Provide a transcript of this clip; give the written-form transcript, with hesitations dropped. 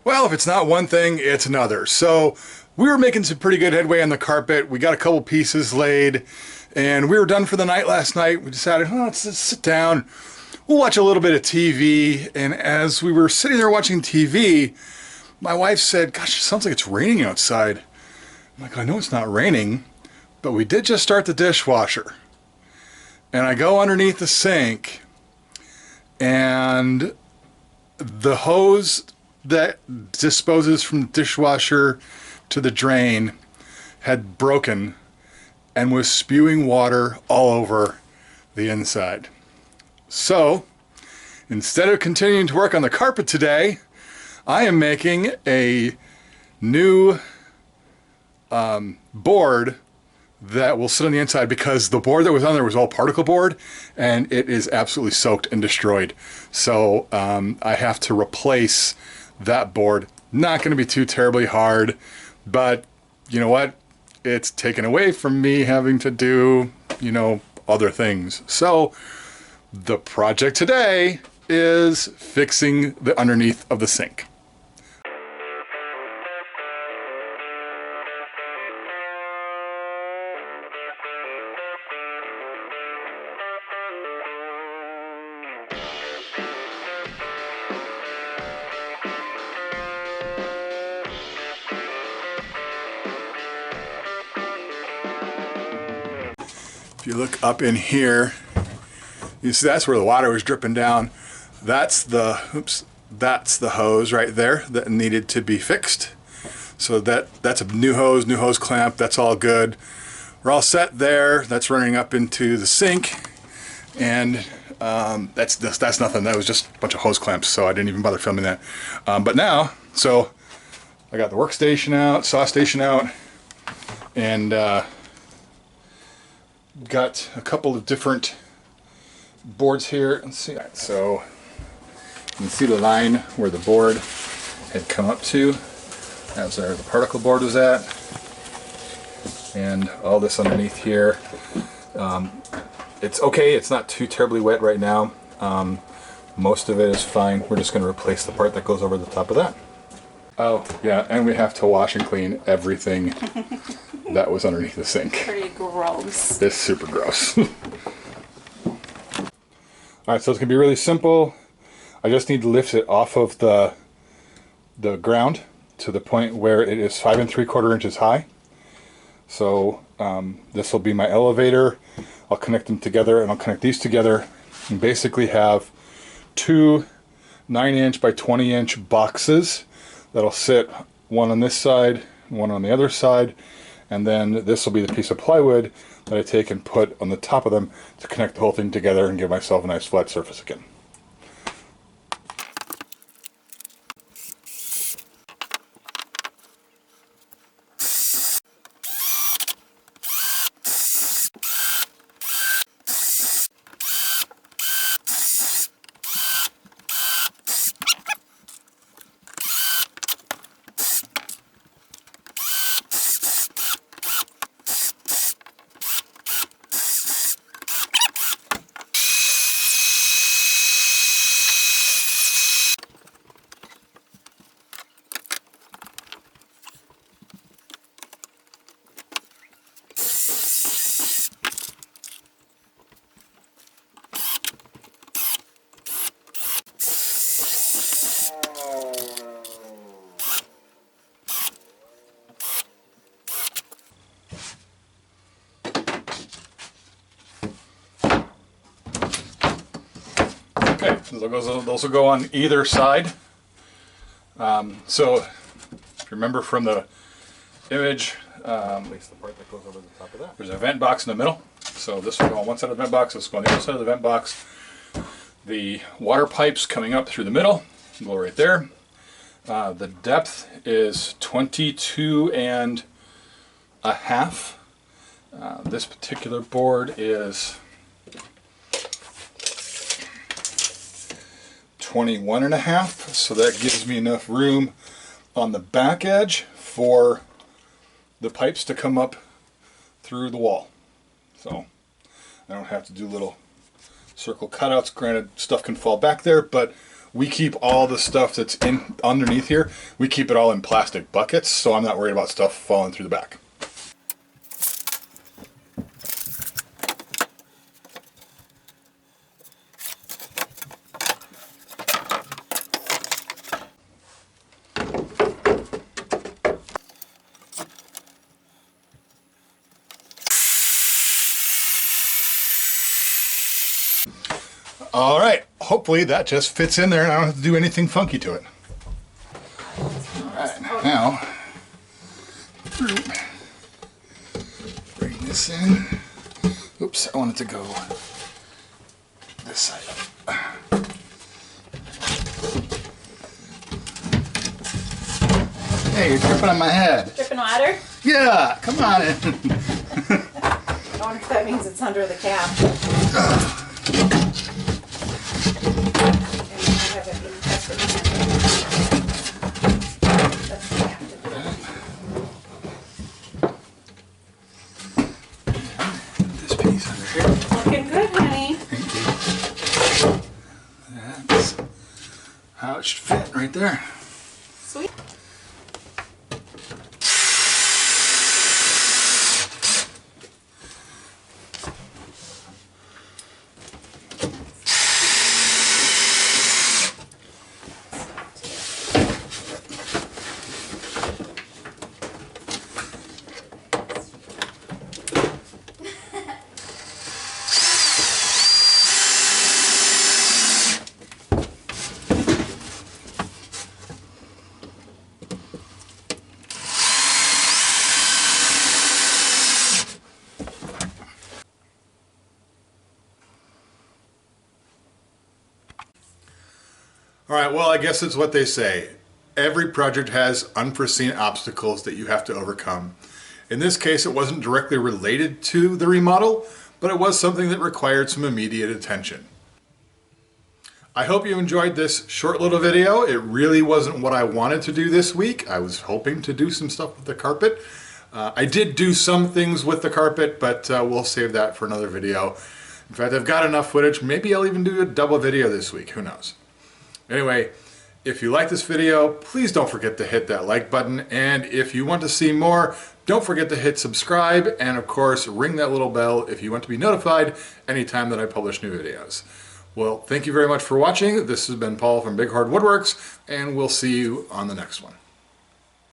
Well, if it's not one thing, it's another. So we were making some pretty good headway on the carpet. We got a couple pieces laid, and we were done for the night last night. We decided, oh, let's sit down. We'll watch a little bit of TV. And as we were sitting there watching TV, my wife said, gosh, it sounds like it's raining outside. I'm like, I know it's not raining, but we did just start the dishwasher. And I go underneath the sink, and the hose that disposes from the dishwasher to the drain had broken and was spewing water all over the inside. So instead of continuing to work on the carpet today, I am making a new board that will sit on the inside, because the board that was on there was all particle board and it is absolutely soaked and destroyed. So I have to replace that board. Not going to be too terribly hard, but you know what? It's taken away from me having to do, other things. So the project today is fixing the underneath of the sink. If you look up in here, you see that's where the water was dripping down. That's the hose right there that needed to be fixed. So that's a new hose clamp. That's all good. We're all set there. That's running up into the sink, and that's nothing. That was just a bunch of hose clamps, so I didn't even bother filming that. But now, so I got the workstation out, saw station out, and got a couple of different boards here. Let's see. So you can see the line where the board had come up to. That's where the particle board was at. And all this underneath here. It's okay. It's not too terribly wet right now. Most of it is fine. We're just going to replace the part that goes over the top of that. Oh, yeah, and we have to wash and clean everything that was underneath the sink. Pretty gross. It's super gross. Alright, so it's going to be really simple. I just need to lift it off of the ground to the point where it is 5 3/4 inches high. So this will be my elevator. I'll connect them together, and I'll connect these together and basically have two 9-inch by 20-inch boxes that'll sit, one on this side, one on the other side, and then this will be the piece of plywood that I take and put on the top of them to connect the whole thing together and give myself a nice flat surface again. Okay, so those will go on either side. So if you remember from the image, at least the part that goes over the top of that, there's a vent box in the middle. So this will go on one side of the vent box, this will go on the other side of the vent box. The water pipes coming up through the middle, go right there. The depth is 22 and a half. This particular board is 21 and a half, so that gives me enough room on the back edge for the pipes to come up through the wall. So I don't have to do little circle cutouts. Granted, stuff can fall back there, but we keep all the stuff that's in underneath here, we keep it all in plastic buckets, so I'm not worried about stuff falling through the back. All right, hopefully that just fits in there and I don't have to do anything funky to it. All right, now, bring this in. Oops, I want it to go this side up. Hey, you're dripping on my head. Dripping water? Yeah, come on in. I wonder if that means it's under the cap. This piece under here. Looking good, honey. Thank you. That's how it should fit right there. Sweet. All right, well, I guess it's what they say. Every project has unforeseen obstacles that you have to overcome. In this case, it wasn't directly related to the remodel, but it was something that required some immediate attention. I hope you enjoyed this short little video. It really wasn't what I wanted to do this week. I was hoping to do some stuff with the carpet. I did do some things with the carpet, but we'll save that for another video. In fact, I've got enough footage. Maybe I'll even do a double video this week. Who knows? Anyway, if you like this video, please don't forget to hit that like button. And if you want to see more, don't forget to hit subscribe. And of course, ring that little bell if you want to be notified anytime that I publish new videos. Well, thank you very much for watching. This has been Paul from Big Hard Woodworks, and we'll see you on the next one.